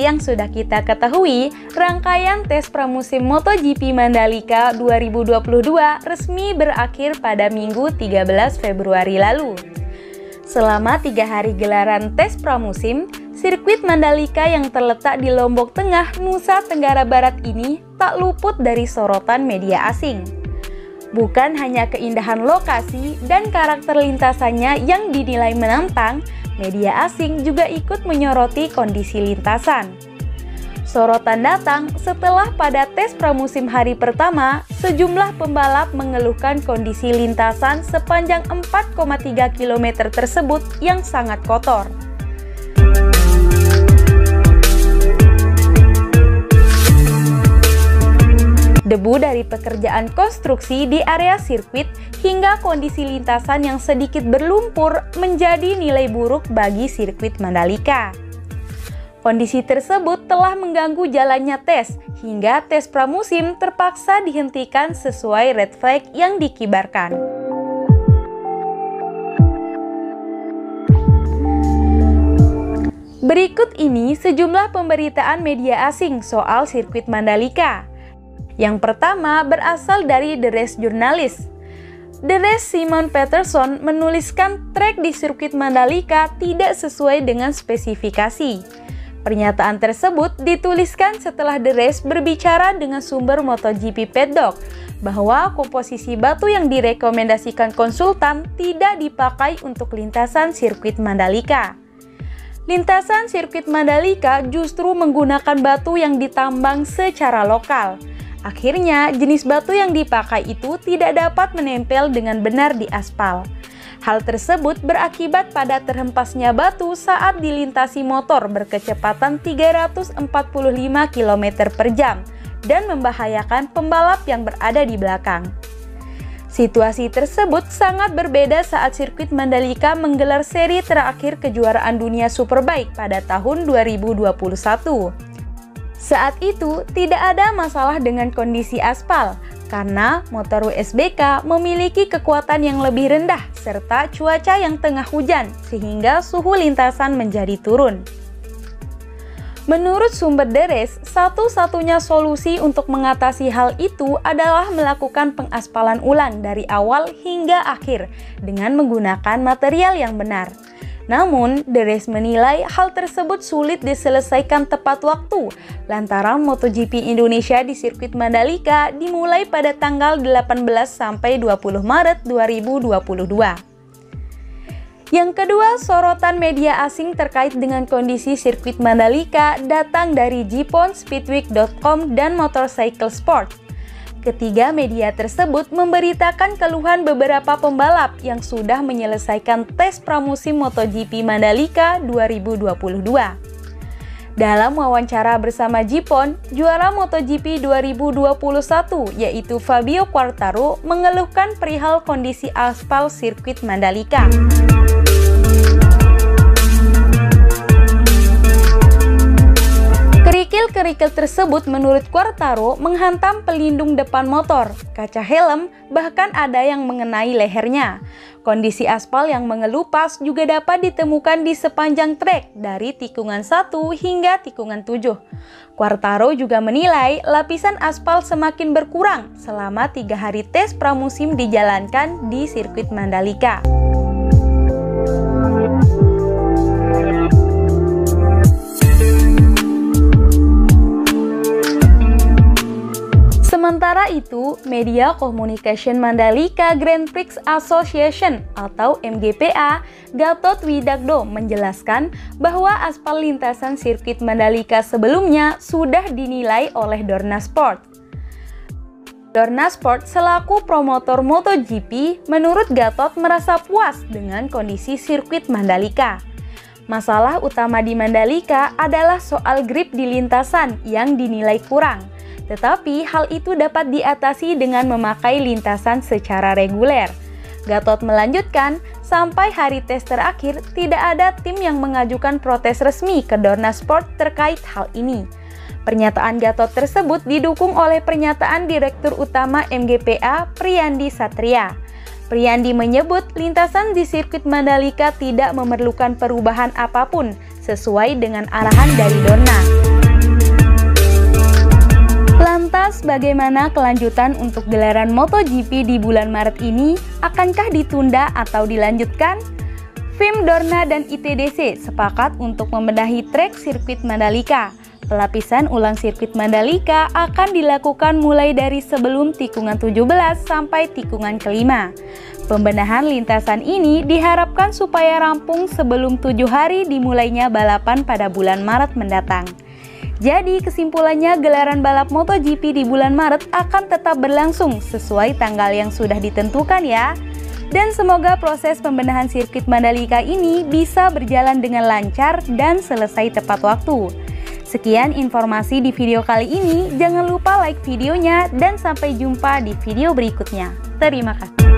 yang sudah kita ketahui, rangkaian tes pramusim MotoGP Mandalika 2022 resmi berakhir pada Minggu 13 Februari lalu. Selama 3 hari gelaran tes pramusim, sirkuit Mandalika yang terletak di Lombok Tengah, Nusa Tenggara Barat ini tak luput dari sorotan media asing. Bukan hanya keindahan lokasi dan karakter lintasannya yang dinilai menantang, media asing juga ikut menyoroti kondisi lintasan. Sorotan datang setelah pada tes pramusim hari pertama, sejumlah pembalap mengeluhkan kondisi lintasan sepanjang 4,3 km tersebut yang sangat kotor. Debu dari pekerjaan konstruksi di area sirkuit hingga kondisi lintasan yang sedikit berlumpur menjadi nilai buruk bagi sirkuit Mandalika. Kondisi tersebut telah mengganggu jalannya tes, hingga tes pramusim terpaksa dihentikan sesuai red flag yang dikibarkan. Berikut ini sejumlah pemberitaan media asing soal sirkuit Mandalika. Yang pertama berasal dari The Race Journalist. The Race Simon Peterson menuliskan trek di sirkuit Mandalika tidak sesuai dengan spesifikasi. Pernyataan tersebut dituliskan setelah The Race berbicara dengan sumber MotoGP Paddock bahwa komposisi batu yang direkomendasikan konsultan tidak dipakai untuk lintasan sirkuit Mandalika. Lintasan sirkuit Mandalika justru menggunakan batu yang ditambang secara lokal. Akhirnya, jenis batu yang dipakai itu tidak dapat menempel dengan benar di aspal. Hal tersebut berakibat pada terhempasnya batu saat dilintasi motor berkecepatan 345 km per jam dan membahayakan pembalap yang berada di belakang. Situasi tersebut sangat berbeda saat sirkuit Mandalika menggelar seri terakhir kejuaraan dunia Superbike pada tahun 2021. Saat itu, tidak ada masalah dengan kondisi aspal, karena motor WSBK memiliki kekuatan yang lebih rendah serta cuaca yang tengah hujan, sehingga suhu lintasan menjadi turun. Menurut sumber The Race, satu-satunya solusi untuk mengatasi hal itu adalah melakukan pengaspalan ulang dari awal hingga akhir dengan menggunakan material yang benar. Namun, The Race menilai hal tersebut sulit diselesaikan tepat waktu lantaran MotoGP Indonesia di sirkuit Mandalika dimulai pada tanggal 18 sampai 20 Maret 2022. Yang kedua, sorotan media asing terkait dengan kondisi sirkuit Mandalika datang dari JapanSpeedweek.com dan Motorcycle Sport. Ketiga media tersebut memberitakan keluhan beberapa pembalap yang sudah menyelesaikan tes pramusim MotoGP Mandalika 2022. Dalam wawancara bersama Jipon, juara MotoGP 2021 yaitu Fabio Quartararo mengeluhkan perihal kondisi aspal sirkuit Mandalika. Kerikil-kerikil tersebut menurut Quartararo menghantam pelindung depan motor, kaca helm, bahkan ada yang mengenai lehernya. Kondisi aspal yang mengelupas juga dapat ditemukan di sepanjang trek dari tikungan 1 hingga tikungan 7. Quartararo juga menilai lapisan aspal semakin berkurang selama 3 hari tes pramusim dijalankan di sirkuit Mandalika. Sementara itu, Media Communication Mandalika Grand Prix Association atau MGPA, Gatot Widakdo menjelaskan bahwa aspal lintasan sirkuit Mandalika sebelumnya sudah dinilai oleh Dorna Sport. Dorna Sport selaku promotor MotoGP, menurut Gatot merasa puas dengan kondisi sirkuit Mandalika. Masalah utama di Mandalika adalah soal grip di lintasan yang dinilai kurang. Tetapi hal itu dapat diatasi dengan memakai lintasan secara reguler. Gatot melanjutkan, sampai hari tes terakhir tidak ada tim yang mengajukan protes resmi ke Dorna Sport terkait hal ini. Pernyataan Gatot tersebut didukung oleh pernyataan Direktur Utama MGPA, Priyandi Satria. Priyandi menyebut lintasan di sirkuit Mandalika tidak memerlukan perubahan apapun sesuai dengan arahan dari Dorna. Lantas, bagaimana kelanjutan untuk gelaran MotoGP di bulan Maret ini? Akankah ditunda atau dilanjutkan? FIM, Dorna, dan ITDC sepakat untuk membenahi trek sirkuit Mandalika. Pelapisan ulang sirkuit Mandalika akan dilakukan mulai dari sebelum tikungan 17 sampai tikungan kelima. Pembenahan lintasan ini diharapkan supaya rampung sebelum 7 hari dimulainya balapan pada bulan Maret mendatang. Jadi kesimpulannya, gelaran balap MotoGP di bulan Maret akan tetap berlangsung sesuai tanggal yang sudah ditentukan ya. Dan semoga proses pembenahan sirkuit Mandalika ini bisa berjalan dengan lancar dan selesai tepat waktu. Sekian informasi di video kali ini, jangan lupa like videonya dan sampai jumpa di video berikutnya. Terima kasih.